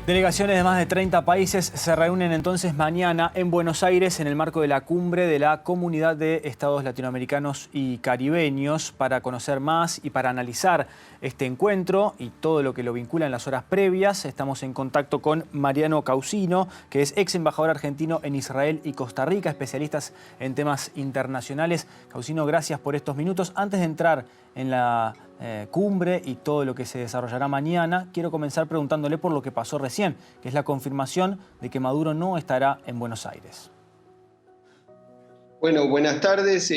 Delegaciones de más de 30 países se reúnen entonces mañana en Buenos Aires en el marco de la cumbre de la Comunidad de Estados Latinoamericanos y Caribeños para conocer más y para analizar este encuentro y todo lo que lo vincula en las horas previas. Estamos en contacto con Mariano Causino, que es ex embajador argentino en Israel y Costa Rica, especialistas en temas internacionales. Causino, gracias por estos minutos. Antes de entrar en la cumbre y todo lo que se desarrollará mañana, quiero comenzar preguntándole por lo que pasó recién, que es la confirmación de que Maduro no estará en Buenos Aires. Bueno, buenas tardes,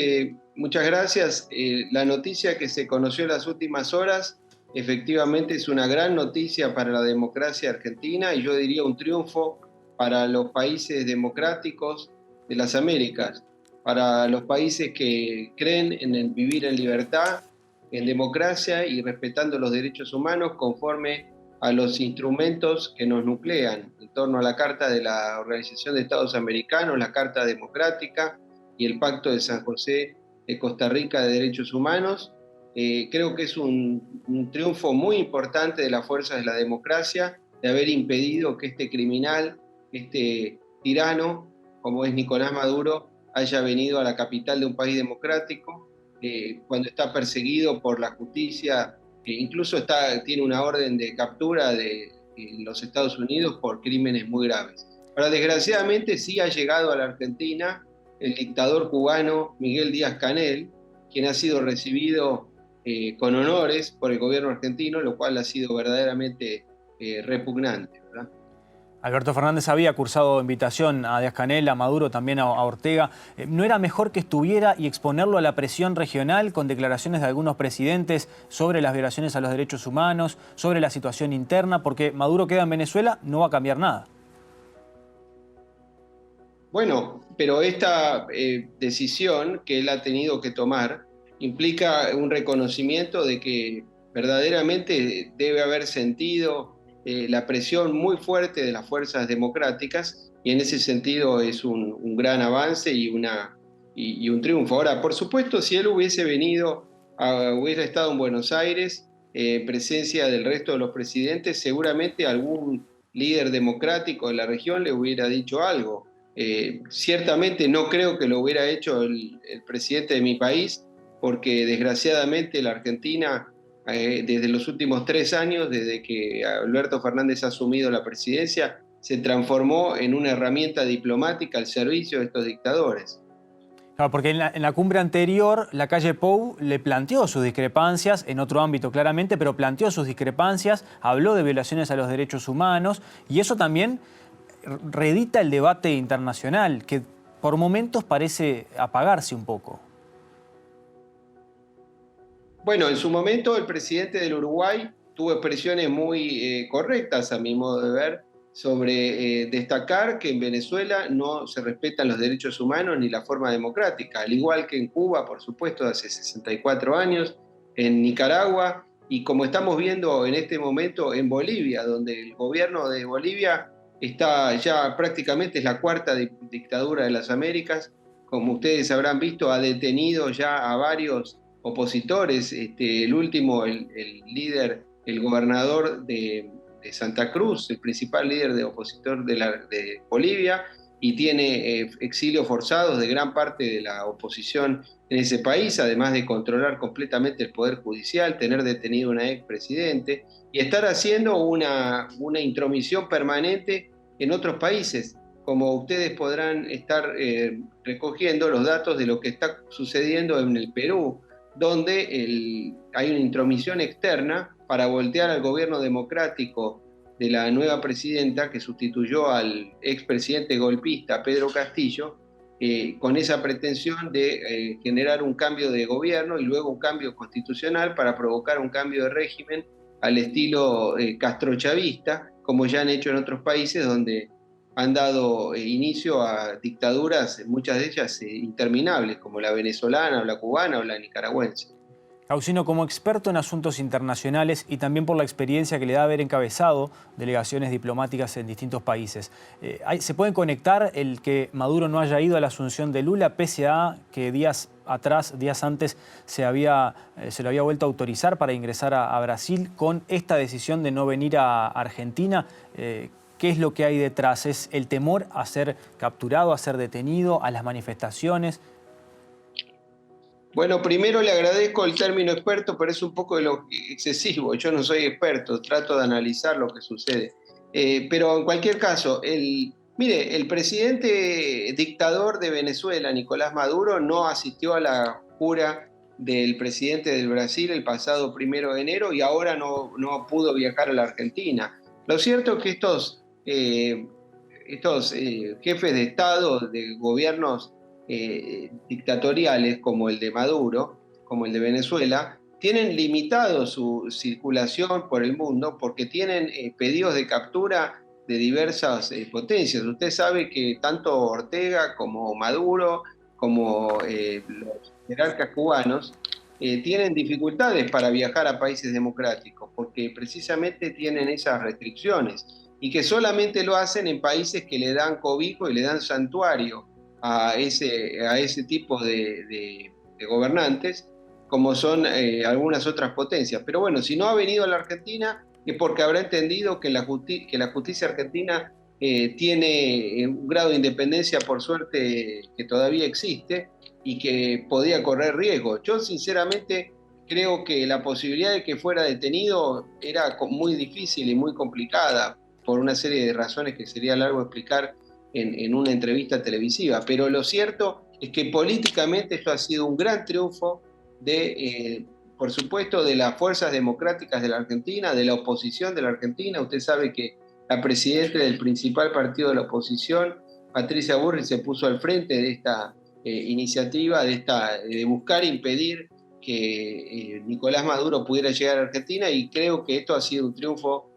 muchas gracias. La noticia que se conoció en las últimas horas efectivamente es una gran noticia para la democracia argentina y yo diría un triunfo para los países democráticos de las Américas, para los países que creen en el vivir en libertad, en democracia y respetando los derechos humanos conforme a los instrumentos que nos nuclean en torno a la Carta de la Organización de Estados Americanos, la Carta Democrática y el Pacto de San José de Costa Rica de Derechos Humanos. Creo que es un triunfo muy importante de las fuerzas de la democracia, de haber impedido que este criminal, este tirano, como es Nicolás Maduro, haya venido a la capital de un país democrático, cuando está perseguido por la justicia, incluso tiene una orden de captura de los Estados Unidos por crímenes muy graves. Pero desgraciadamente sí ha llegado a la Argentina el dictador cubano Miguel Díaz-Canel, quien ha sido recibido con honores por el gobierno argentino, lo cual ha sido verdaderamente repugnante, ¿verdad? Alberto Fernández había cursado invitación a Díaz-Canel, a Maduro, también a Ortega. ¿No era mejor que estuviera y exponerlo a la presión regional con declaraciones de algunos presidentes sobre las violaciones a los derechos humanos, sobre la situación interna? Porque Maduro queda en Venezuela, no va a cambiar nada. Bueno, pero esta decisión que él ha tenido que tomar implica un reconocimiento de que verdaderamente debe haber sentido la presión muy fuerte de las fuerzas democráticas y en ese sentido es un gran avance y un triunfo. Ahora, por supuesto, si él hubiese hubiera estado en Buenos Aires en presencia del resto de los presidentes, seguramente algún líder democrático de la región le hubiera dicho algo. Ciertamente no creo que lo hubiera hecho el presidente de mi país, porque desgraciadamente la Argentina, desde los últimos 3 años, desde que Alberto Fernández ha asumido la presidencia, se transformó en una herramienta diplomática al servicio de estos dictadores. Claro, porque en la cumbre anterior, Lacalle Pou le planteó sus discrepancias, en otro ámbito claramente, pero planteó sus discrepancias, habló de violaciones a los derechos humanos y eso también reedita el debate internacional, que por momentos parece apagarse un poco. Bueno, en su momento el presidente del Uruguay tuvo expresiones muy correctas, a mi modo de ver, sobre destacar que en Venezuela no se respetan los derechos humanos ni la forma democrática, al igual que en Cuba, por supuesto, hace 64 años, en Nicaragua, y como estamos viendo en este momento en Bolivia, donde el gobierno de Bolivia está ya prácticamente, es la cuarta dictadura de las Américas. Como ustedes habrán visto, ha detenido ya a varios opositores. El último, el líder, el gobernador de Santa Cruz, el principal líder de opositor de Bolivia, y tiene exilios forzados de gran parte de la oposición en ese país, además de controlar completamente el Poder Judicial, tener detenido a un expresidente y estar haciendo una intromisión permanente en otros países. Como ustedes podrán estar recogiendo los datos de lo que está sucediendo en el Perú, donde hay una intromisión externa para voltear al gobierno democrático de la nueva presidenta que sustituyó al expresidente golpista Pedro Castillo, con esa pretensión de generar un cambio de gobierno y luego un cambio constitucional para provocar un cambio de régimen al estilo castrochavista, como ya han hecho en otros países donde han dado inicio a dictaduras, muchas de ellas interminables, como la venezolana o la cubana o la nicaragüense. Causino, como experto en asuntos internacionales y también por la experiencia que le da haber encabezado delegaciones diplomáticas en distintos países, ¿se puede conectar el que Maduro no haya ido a la asunción de Lula, pese a que días antes se lo había vuelto a autorizar para ingresar a Brasil, con esta decisión de no venir a Argentina? ¿Qué es lo que hay detrás? ¿Es el temor a ser capturado, a ser detenido, a las manifestaciones? Bueno, primero le agradezco el término experto, pero es un poco de lo excesivo. Yo no soy experto, trato de analizar lo que sucede. Pero en cualquier caso, mire, el presidente dictador de Venezuela, Nicolás Maduro, no asistió a la jura del presidente del Brasil el pasado 1 de enero y ahora no pudo viajar a la Argentina. Lo cierto es que estos jefes de Estado, de gobiernos dictatoriales como el de Maduro, como el de Venezuela, tienen limitado su circulación por el mundo porque tienen pedidos de captura de diversas potencias. Usted sabe que tanto Ortega como Maduro, como los jerarcas cubanos, tienen dificultades para viajar a países democráticos porque precisamente tienen esas restricciones y que solamente lo hacen en países que le dan cobijo y le dan santuario a ese tipo de gobernantes, como son algunas otras potencias. Pero bueno, si no ha venido a la Argentina es porque habrá entendido que la justicia argentina tiene un grado de independencia, por suerte, que todavía existe y que podía correr riesgo. Yo sinceramente creo que la posibilidad de que fuera detenido era muy difícil y muy complicada por una serie de razones que sería largo explicar en una entrevista televisiva, pero lo cierto es que políticamente esto ha sido un gran triunfo por supuesto, de las fuerzas democráticas de la Argentina, de la oposición de la Argentina. Usted sabe que la presidenta del principal partido de la oposición, Patricia Bullrich, se puso al frente de esta iniciativa, de buscar impedir que Nicolás Maduro pudiera llegar a Argentina, y creo que esto ha sido un triunfo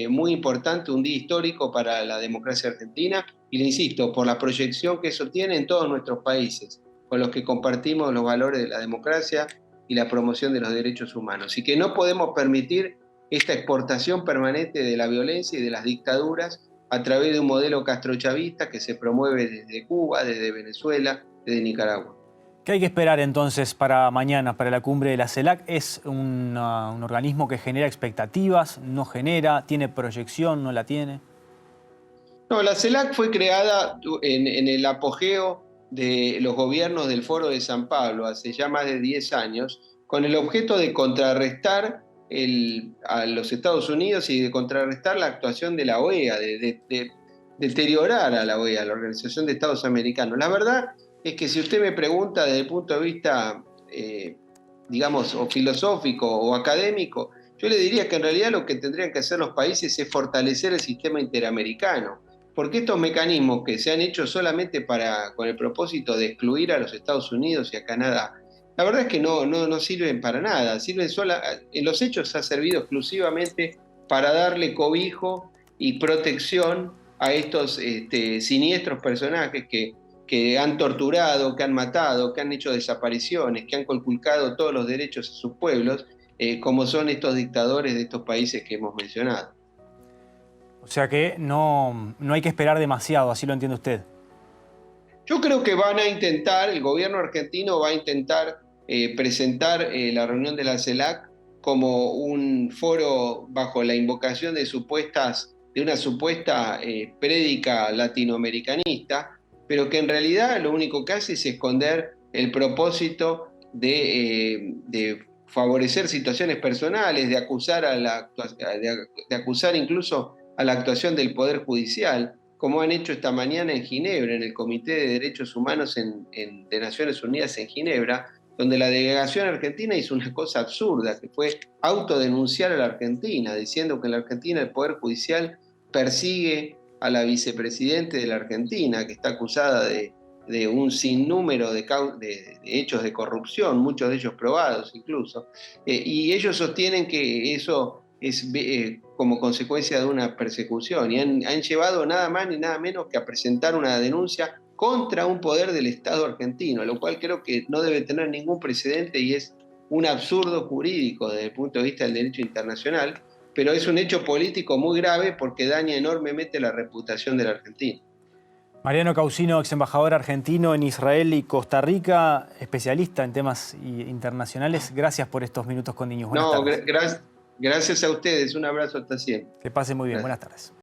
muy importante, un día histórico para la democracia argentina, y le insisto, por la proyección que eso tiene en todos nuestros países, con los que compartimos los valores de la democracia y la promoción de los derechos humanos. Y que no podemos permitir esta exportación permanente de la violencia y de las dictaduras a través de un modelo castrochavista que se promueve desde Cuba, desde Venezuela, desde Nicaragua. ¿Qué hay que esperar entonces para mañana, para la cumbre de la CELAC? ¿Es un organismo que genera expectativas, no genera, tiene proyección, no la tiene? No, la CELAC fue creada en el apogeo de los gobiernos del Foro de San Pablo hace ya más de 10 años, con el objeto de contrarrestar a los Estados Unidos y de contrarrestar la actuación de la OEA, de deteriorar a la OEA, la Organización de Estados Americanos. La verdad es que si usted me pregunta desde el punto de vista, digamos, o filosófico o académico, yo le diría que en realidad lo que tendrían que hacer los países es fortalecer el sistema interamericano, porque estos mecanismos que se han hecho solamente con el propósito de excluir a los Estados Unidos y a Canadá, la verdad es que no sirven para nada. En los hechos ha servido exclusivamente para darle cobijo y protección a estos siniestros personajes que han torturado, que han matado, que han hecho desapariciones, que han conculcado todos los derechos a sus pueblos, como son estos dictadores de estos países que hemos mencionado. O sea que no hay que esperar demasiado, así lo entiende usted. Yo creo que el gobierno argentino va a intentar presentar la reunión de la CELAC como un foro bajo la invocación de una supuesta prédica latinoamericanista, pero que en realidad lo único que hace es esconder el propósito de favorecer situaciones personales, de acusar incluso a la actuación del Poder Judicial, como han hecho esta mañana en Ginebra, en el Comité de Derechos Humanos de Naciones Unidas en Ginebra, donde la delegación argentina hizo una cosa absurda, que fue autodenunciar a la Argentina, diciendo que en la Argentina el Poder Judicial persigue a la vicepresidenta de la Argentina, que está acusada de un sinnúmero de hechos de corrupción, muchos de ellos probados incluso, y ellos sostienen que eso es como consecuencia de una persecución, y han llevado nada más ni nada menos que a presentar una denuncia contra un poder del Estado argentino, lo cual creo que no debe tener ningún precedente y es un absurdo jurídico desde el punto de vista del derecho internacional, pero es un hecho político muy grave porque daña enormemente la reputación de la Argentina. Mariano Causino, ex embajador argentino en Israel y Costa Rica, especialista en temas internacionales. Gracias por estos minutos con Niños. Buenas tardes. Gracias a ustedes. Un abrazo hasta siempre. Que pase muy bien. Gracias. Buenas tardes.